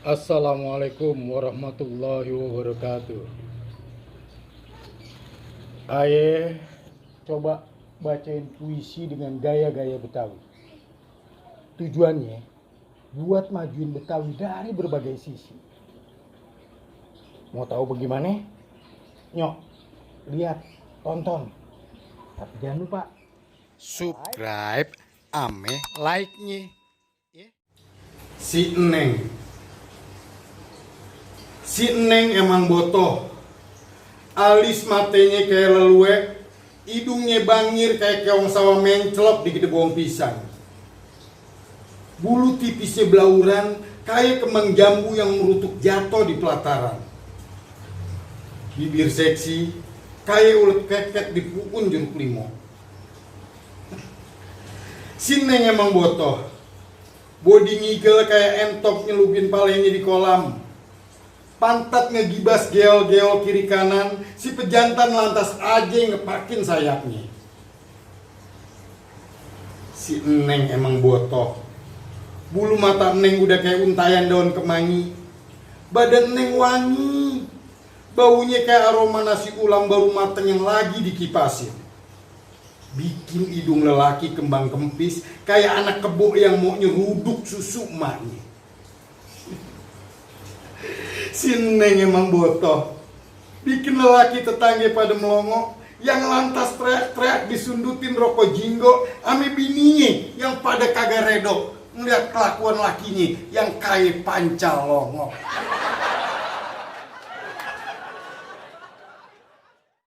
Assalamualaikum warahmatullahi wabarakatuh. Aye, coba bacain puisi dengan gaya-gaya Betawi. Tujuannya buat majuin Betawi dari berbagai sisi. Mau tahu bagaimana? Nyok, lihat, tonton. Tapi jangan lupa subscribe ame like-nya. Si Neng emang botoh. Alis matenya kayak lelue, hidungnya bangir kayak keong sawah menclok di gedebong pisang. Bulu tipisnya belauran kayak kembang jambu yang merutuk jatuh di pelataran. Bibir seksi kayak ulet keket di pukun jeruk limau. Si Neng emang botoh. Body ngigel kayak entok nyelupin palenya di kolam. Pantat ngegibas geol-geol kiri kanan, si pejantan lantas aja ngepakin sayapnya. Si Neng emang botoh. Bulu mata Neng udah kayak untayan daun kemangi. Badan Neng wangi. Baunya kayak aroma nasi ulam baru mateng yang lagi dikipasin. Bikin hidung lelaki kembang kempis kayak anak kebo yang mau nyeruduk susu emaknya. Si Neng emang botoh. Bikin lelaki tetangga pada melongo yang lantas teriak-teriak disundutin rokok jinggo ame bininya yang pada kagak redo ngeliat kelakuan lakinya yang kayak pancal longo.